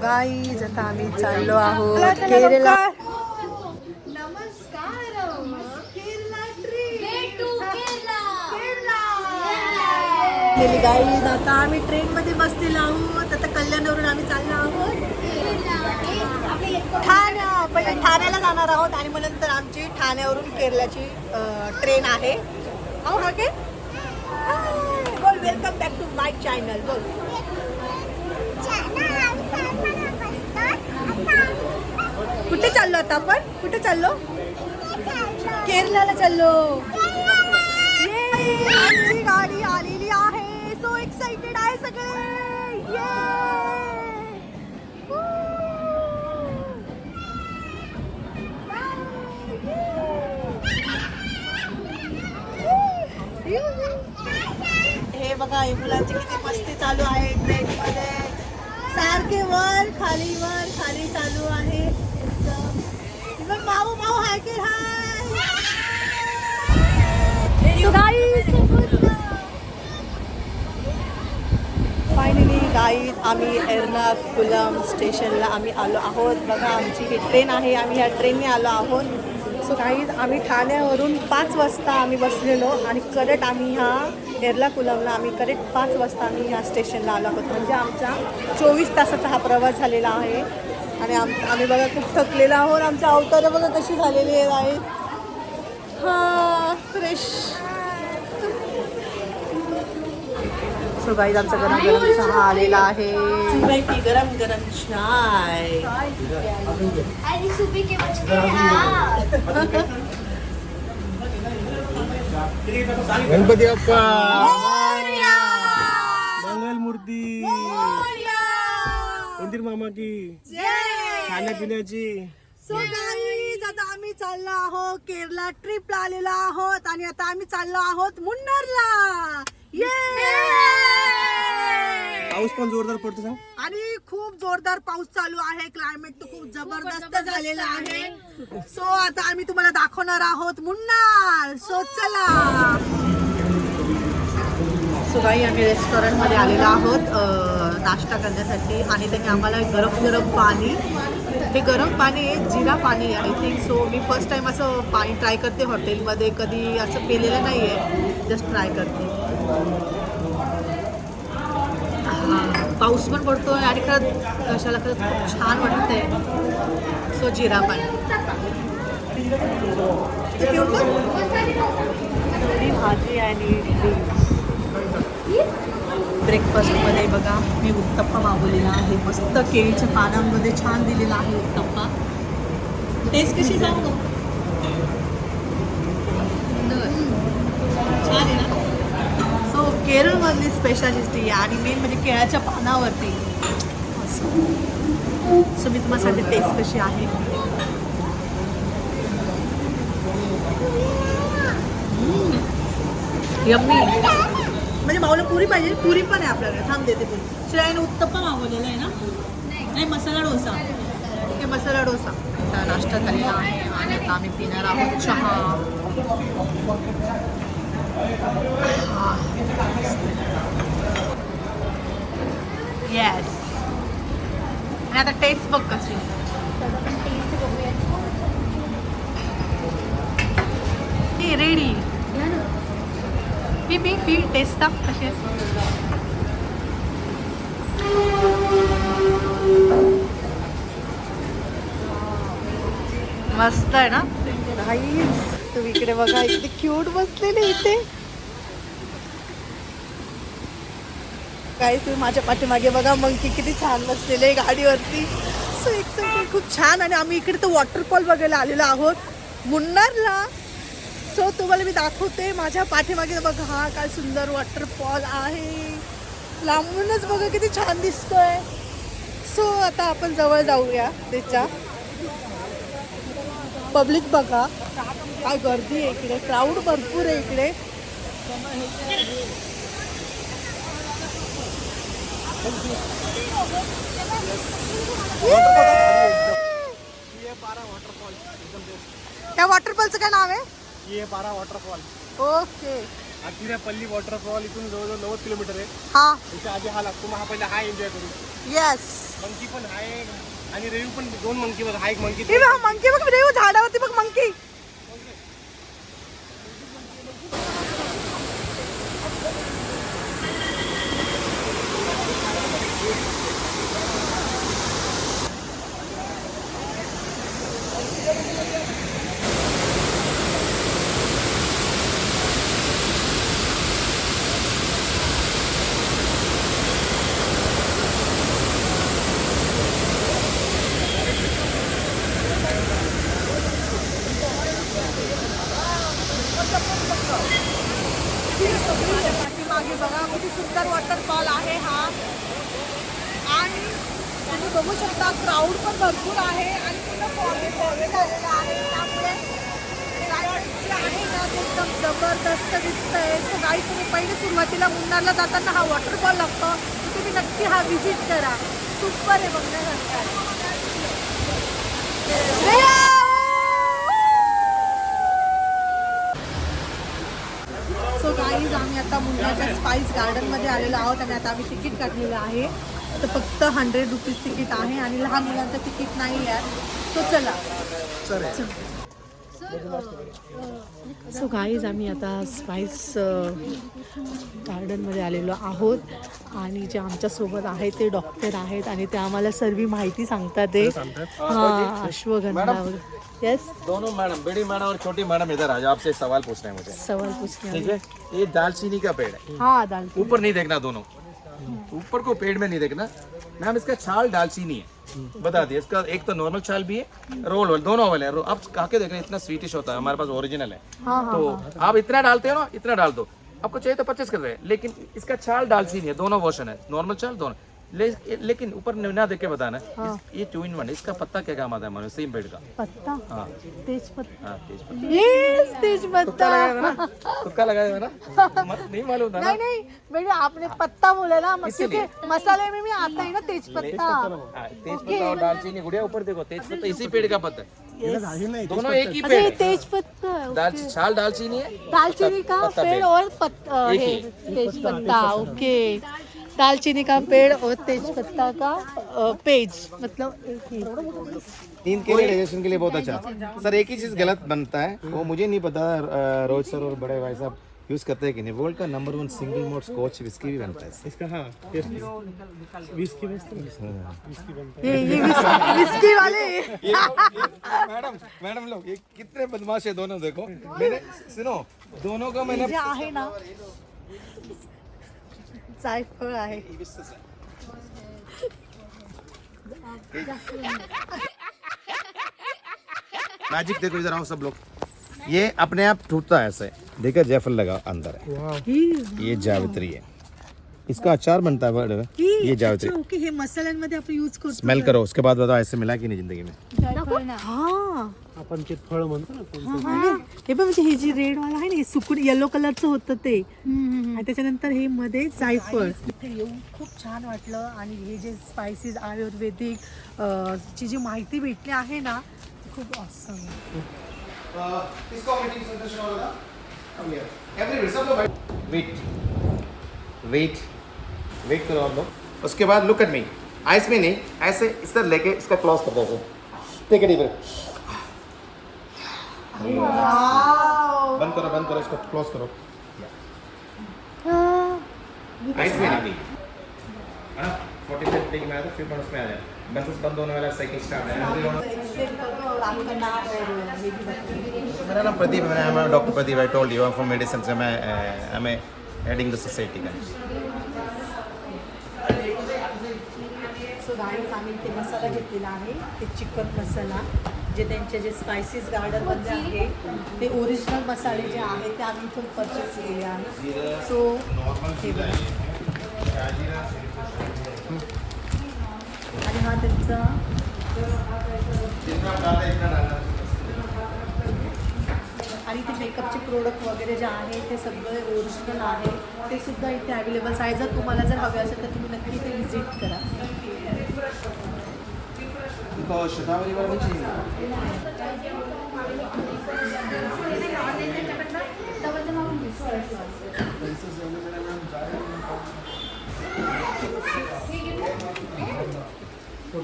Guys आता आम्ही चाललो आहोत केरला. गाईज आता आम्ही ट्रेन मध्ये बसलेलो आहोत. आता कल्याणवरून आम्ही चाललो आहोत पहिले ठाण्याला जाणार आहोत आणि मग नंतर आमची ठाण्यावरून केरलाची ट्रेन आहे. बोल welcome back to my channel. बोल कुठे चाललो आता आपण? कुठे चाललो? केरलाला चाललो. आमची गाडी आलेली आहे. सो एक्साइटेड आहे सगळे. हे बघा हे मुलांची किती मस्ती चालू आहे ट्रेन मध्ये. सारखे वर खाली चालू आहे. माऊ माऊ हाय की हाय. फायनली गाईज आम्ही एर्नाकुलम स्टेशनला आम्ही आलो आहोत. बघा आमची ही ट्रेन आहे. आम्ही ह्या ट्रेनने आलो आहोत. सो गाईज आम्ही ठाण्यावरून 5 वाजता आम्ही बसलेलो आणि करेक्ट आम्ही ह्या एर्नाकुलमला आम्ही करेक्ट 5 वाजता आम्ही ह्या स्टेशनला आलो आहोत. म्हणजे आमचा 24 तासाचा हा प्रवास झालेला आहे. आणि आम्ही बघा खूप थकलेलो आहोत. आमच्या अवतारं बघा कशी झालेली आहे. फ्रेश. सो गाईज आमचा गरम गरम चहा आलेला आहे. गरम गरम चाय. गणपती बाप्पा मंगल मूर्ती मंदिर मामा की खाण्यापिण्याची. सो गाईज आता आम्ही चाललो आहोत केरला ट्रिपला आलेलो आहोत आणि आता आम्ही चाललो आहोत मुन्नारला. पाऊस पण जोरदार पडतो सांग. आणि खूप जोरदार पाऊस चालू आहे. क्लायमेट तर खूप जबरदस्त झालेला आहे. सो आता आम्ही तुम्हाला दाखवणार आहोत मुन्नार. सो चला. सो गाई आम्ही रेस्टॉरंटमध्ये आलेलो आहोत नाश्ता करण्यासाठी आणि त्यांनी आम्हाला गरम गरम पाणी. हे गरम पाणी आहे जिरा पाणी I think. So me first time असं पाणी ट्राय करते. हॉटेलमध्ये कधी असं पिलेलं नाही आहे. जस्ट ट्राय करते. पाऊस पण पडतोय आणि खरंच कशाला खरंच खूप छान वाटतंय. सो जिरा पाणी भाजी आणि ब्रेकफास्टमध्ये बघा मी उत्तप्पा मागवलेला आहे. मस्त केळीच्या पानांमध्ये छान दिलेला आहे उत्तप्पा. टेस्ट कशी सांगू? छान आहे ना. सो केरळमधली स्पेशालिटी आहे आणि मेन म्हणजे केळ्याच्या पानावरती. सो मी तुम्हाला टेस्ट कशी आहे. यम्मी. म्हणजे माऊला पुरी पाहिजे. पुरी पण आहे आपल्याकडे. थांब देते पुरी. श्रेयाने उत्तप्पा मागवलेला आहे ना. नाही मसाला डोसा. ठीक आहे मसाला डोसा. नाश्ता झालेला आहे आणि आता आम्ही पिणार आहोत चहा. येस. आणि आता टेस्ट बघ कशी. रेडी. पी टेस्ट टाक कशी आहे. मस्त आहे ना. तुम्ही इकडे बघा इकडे क्यूट बसलेले इथे. काय तुम्ही माझ्या पाठीमागे बघा मंकी किती छान बसलेले गाडीवरती. सो एक्साइटेड खूप छान. आणि आम्ही इकडे तर वॉटरफॉल बघायला आलेलो आहोत मुन्नारला. सो तुम्हाला मी दाखवते. माझ्या पाठीमागे बघा हा काय सुंदर वॉटरफॉल आहे. लांबूनच बघा किती छान दिसतोय. सो आता आपण जवळ जाऊया त्याच्या. पब्लिक बघा काय गर्दी आहे इकडे. क्राऊड भरपूर आहे इकडे. त्या वॉटरफॉलचं काय नाव आहे? ये पारा वॉटरफॉल. ओके. आतिरापल्ली वॉटरफॉल इथून जवळजवळ 90 किलोमीटर आहे. हा त्याच्या आधी हा लागतो. मग हा पहिला हा एन्जॉय करू. येस. मंकी पण आहे आणि रेव्यू पण 2 मंकी बघ. हा एक मंकी हे बघ मंकी बघ रेव झाडावरती बघ मंकी. पाठीमागे बघा किती सुंदर वॉटरफॉल आहे हा. आणि तुम्ही बघू शकता क्राऊड पण भरपूर आहे आणि पूर्ण फॉरेस्ट झालेला आहे. त्यामुळे climate जे आहे ना ते एकदम जबरदस्त दिसतंय. सो गाईड तुम्ही पहिले सुरुवातीला मुन्नारला जाताना हा वॉटरफॉल लागतो, तर तुम्ही नक्की हा विजिट करा. सुपर आहे बघण्यासारखं. सो गाईज आम्ही आता मुन्नारच्या स्पाइस गार्डनमध्ये आलेलो आहोत आणि आता आम्ही तिकीट काढलेलं आहे. तर फक्त 100 रुपीज तिकीट आहे आणि लहान मुलांचं तिकीट नाही आहे. सो चला. सो गाईज आम्ही आता स्पाइस गार्डनमध्ये आलेलो आहोत आणि जे आमच्यासोबत आहेत ते डॉक्टर आहेत आणि ते आम्हाला सर्व माहिती सांगतात. ते हां अश्वगंधा. यस दोनों मैडम, बड़ी मैडम और छोटी मैडम इधर आ जाओ, आपसे एक सवाल पूछना है मुझे. सवाल पूछने. ठीक है, ये दालचीनी का पेड़ है. हाँ दालचीनी. ऊपर नहीं देखना, दोनों ऊपर को पेड़ में नहीं देखना मैम. इसका छाल दालचीनी है, बता दिए. इसका एक तो नॉर्मल छाल भी है, रोल दोनों वाले है. आप खा के देखना, इतना स्वीटिश होता है. हमारे पास ओरिजिनल है. तो आप इतना डालते हो ना, इतना डाल दो. आपको चाहिए तो 25 कर रहे हैं, लेकिन इसका छाल दालचीनी है. दोनों वर्जन है, नॉर्मल छाल दोनों. लेकिन ऊपर ना देख के बताना. ये 2 in 1. इसका पत्ता क्या काम आता है हमारे सेम पेड़ का पत्ता. हाँ तेज पत्ता. हाँ, तेज पत्ता. यस तेज पत्ता. तुक्का लगाया था ना. नहीं मालूम था ना. नहीं नहीं बेटा आपने पत्ता बोला ना, क्योंकि मसाले में भी आता है ना तेज पत्ता. हाँ, तेज पत्ता और दालचीनी. गुड़िया ऊपर देखो, तेज पत्ता इसी पेड़ का पत्ता है. दोनों एक ही अच्छा पेड़ ये है. तेज पत्ता. छाल दालचीनी है, दालचीनी का पत्ता पेड़ और पत्ता एक है ही. तेज पत्ता. ओके दालचीनी का पेड़ और तेज पत्ता का पेज मतलब एक ही. नींद के लिए, डाइजेशन के लिए बहुत अच्छा. सर एक ही चीज़ गलत बनता है, वो मुझे नहीं पता. रोहित सर और बड़े भाई साहब यूज़ करते हैं कि नहीं. वर्ल्ड का नंबर 1 सिंगल मोड स्कॉच विस्की भी बनता है. इसका हाँ विस्की ये विस्की वाले. मैडम लोग ये कितने बदमाश है दोनों. देखो मैंने सुनो, दोनों का मैंने जे आहे ना जायफळ आहे. मैजिक देखो, इधर आओ सब लोग. ये अपने आप टूटता है ऐसे. देखो जायफल लगा अंदर है. ये जावित्री है. इसका अचार बनता है बड़े. ये जावित्री. ओके हे मसाल्यांमध्ये आपण यूज करतो. स्मेल करो, उसके बाद बताओ ऐसे मिला कि नहीं जिंदगी में. हा आपण ते फळ म्हणतो ना. हे पण म्हणजे हे जी रेड वाला आहे ना हे सुकून येलो कलरचं होतं ते आणि त्याच्यानंतर हे मध्ये जायफळ. इथे येऊन खूप छान वाटलं आणि हे जे स्पायसीज आयुर्वेदिक ची जी माहिती भेटली आहे ना खूप ऑसम आहे. वेट करो आप लोग. उसके बाद लुक एट मी. आइस में नहीं, ऐसे इस तरह लेके इसका क्लोज कर दो. Take it. बंद करो इसको क्लोज करो. आइस में नहीं. 45 मिनट में आया तो फिर उसमें आ जाए. बस बंद होने वाला साइकिल स्टार्ट है. मेरा नाम प्रदीप है. मैं doctor Pradeep. I told you from medicine से. मैं हेडिंग द सोसाइटी का. सो गाईज आम्ही ते मसाला घेतलेला आहे ते चिकन मसाला जे त्यांचे जे स्पायसीज गार्डनमध्ये आहे ते ओरिजिनल मसाले जे आहेत ते आम्ही इथून परचेस केले आहे. सो हे बघा आणि हा त्यांचा आणि ते मेकअपचे प्रोडक्ट वगैरे जे आहे ते सगळे ओरिजिनल आहे. ते सुद्धा इथे अवेलेबल आहे. जर तुम्हाला जर हवे असेल तर तुम्ही नक्की इथे व्हिजिट करा. शतावरी वाला नहीं चाहिए. So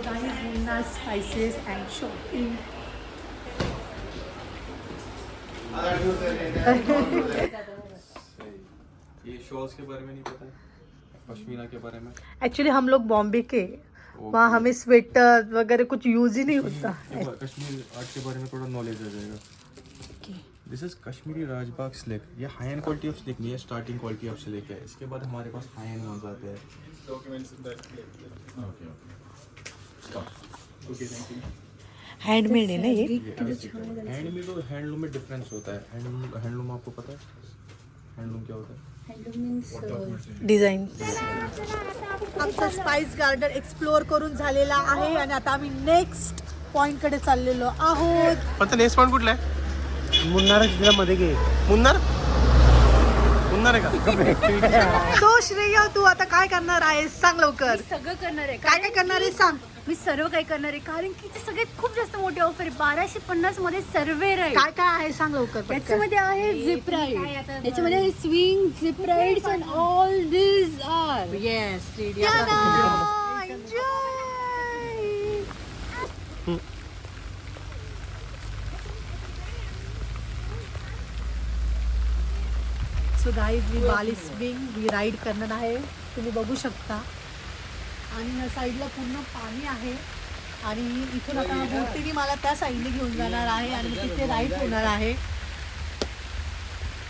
guys, Munna spices and shopping. ये शॉल्स के बारे में नहीं पता है, पश्मीना के बारे में। एक्चुअली हम लोग बॉम्बे के, वहाँ हमें स्वेटर वगैरह कुछ यूज ही नहीं होता। कश्मीर आर्ट के बारे में थोड़ा नॉलेज आ जाएगा। दिस इज कश्मीरी राजबाग स्लिक। ये हाई एंड क्वालिटी ऑफ स्लिक नहीं है, स्टार्टिंग क्वालिटी ऑफ स्लिक है। इसके बाद हमारे पास हाई एंड वंस आते हैं। हैंडमेड है ना ये? हैंडमेड और हैंडलूम में डिफरेंस होता है। हैंडलूम आपको पता है हैंडलूम क्या होता है? डिझाईन. आमचा स्पाइस गार्डन एक्सप्लोअर करून झालेला आहे आणि आता आम्ही नेक्स्ट पॉइंट कडे चाललेलो आहोत. पण नेक्स्ट पॉईंट कुठला आहे? मुन्नार मध्ये घे. मुन्नार आहे का? सो श्रेया, तू आता काय करणार आहेस सांग लवकर. सगळं करणार आहे. काय काय करणार आहेस सांग. मी सर्व काही करणार आहे, कारण की ते सगळ्यात खूप जास्त मोठी ऑफर आहे. 1250 मध्ये सर्वे राईड. काय काय आहे सांग लवकर. त्याच्यामध्ये आहे झिप राईड, त्याच्यामध्ये आहे swing, zip rides and all this are. Yes. So guys, मी बाली स्विंग मी राईड करणार आहे, तुम्ही बघू शकता. आणि या साईडला पूर्ण पाणी आहे आणि इथून आता बोटीने मला त्या साईडने घेऊन जाणार आहे आणि मग तिथे राईड होणार आहे.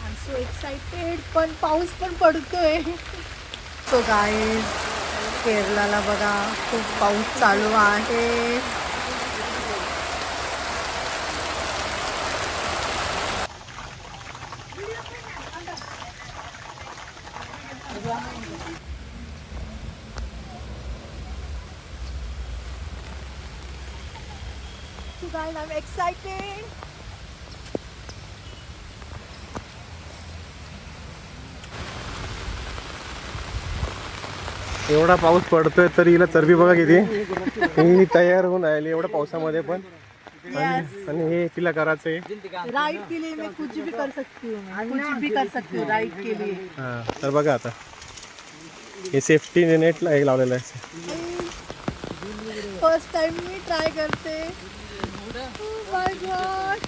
I am so excited. पण पाऊस पण पडतोय. सो गाईज, केरळाला बघा खूप पाऊस चालू आहे. So guys, I'm excited. एवढा पाऊस पडतोय तरी हिला चरबी बघा किती. ही तयार होऊन आली एवढ्या पावसामध्ये पण. आणि हे तिला करायचंय. राइड के लिए मैं कुछ भी कर सकती हूँ. कुछ भी कर सकती हूँ राइड के लिए. हा, तर बघा आता हे सेफ्टी नेट लावलेलं आहे. फर्स्ट टाइम मी ट्राय करते. Oh my God.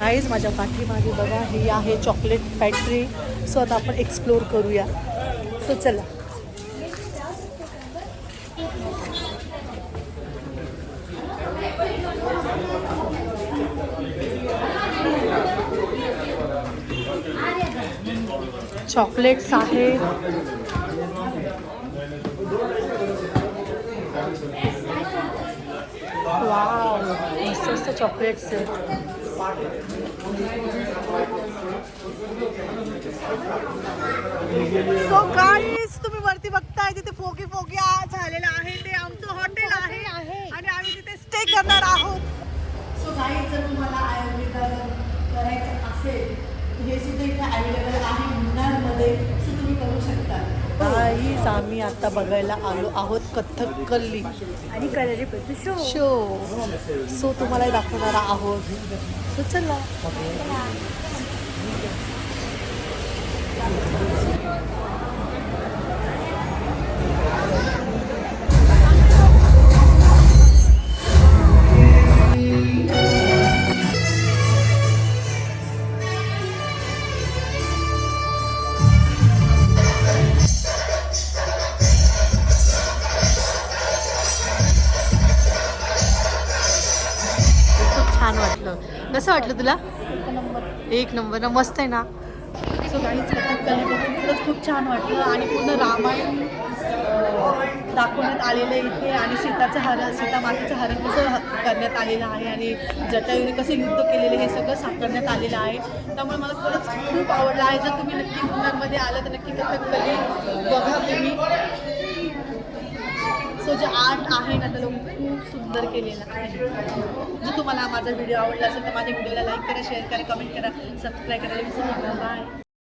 गाईज, माझ्या पाठीमागे बघा ही आहे चॉकलेट फॅक्टरी. सो आता आपण एक्सप्लोर करूया. सो चला. चॉकलेट्स आहेत. वाव, मस्त मस्त चॉकलेट्स आहेत. सो गाईज, तुम्ही वरती बघताय तिथे फोगी झालेलं आहे. ते आमचं हॉटेल आहे आणि आम्ही तिथे स्टे करणार आहोत. सो गाईज, जर तुम्हाला आयुर्वेद करायचं असेल हे सुद्धा इथे अवेलेबल आहे मुन्नारमध्ये. सो तुम्ही करू शकता. गाईज, आम्ही आता बघायला आलो आहोत कथकली आणि कलरी शो. सो तुम्हाला दाखवणार आहोत. सो चला. कसं वाटलं तुला? एक नंबर ना, मस्त आहे ना. सो काहीच कथकली बघून खरंच खूप छान वाटलं आणि पूर्ण रामायण दाखवण्यात आलेलं आहे इथे आणि सीता मातेचं हरण कसं करण्यात आलेलं आहे आणि जटायूने कसे युद्ध केलेले हे सगळं साकारण्यात आलेलं आहे. त्यामुळे मला खरंच खूप आवडलं आहे. जर तुम्ही नक्की मुंबईमध्ये आलं तर नक्की कथकली बघा तुम्ही. सो जे आर्ट आहे ना त्याला खूप सुंदर केलेलं आहे. जर तुम्हाला माझा व्हिडिओ आवडला असेल तर माझ्या व्हिडिओला लाईक करा, शेअर करा, कमेंट करा, सबस्क्राईब करायला विसरू नका. बाय.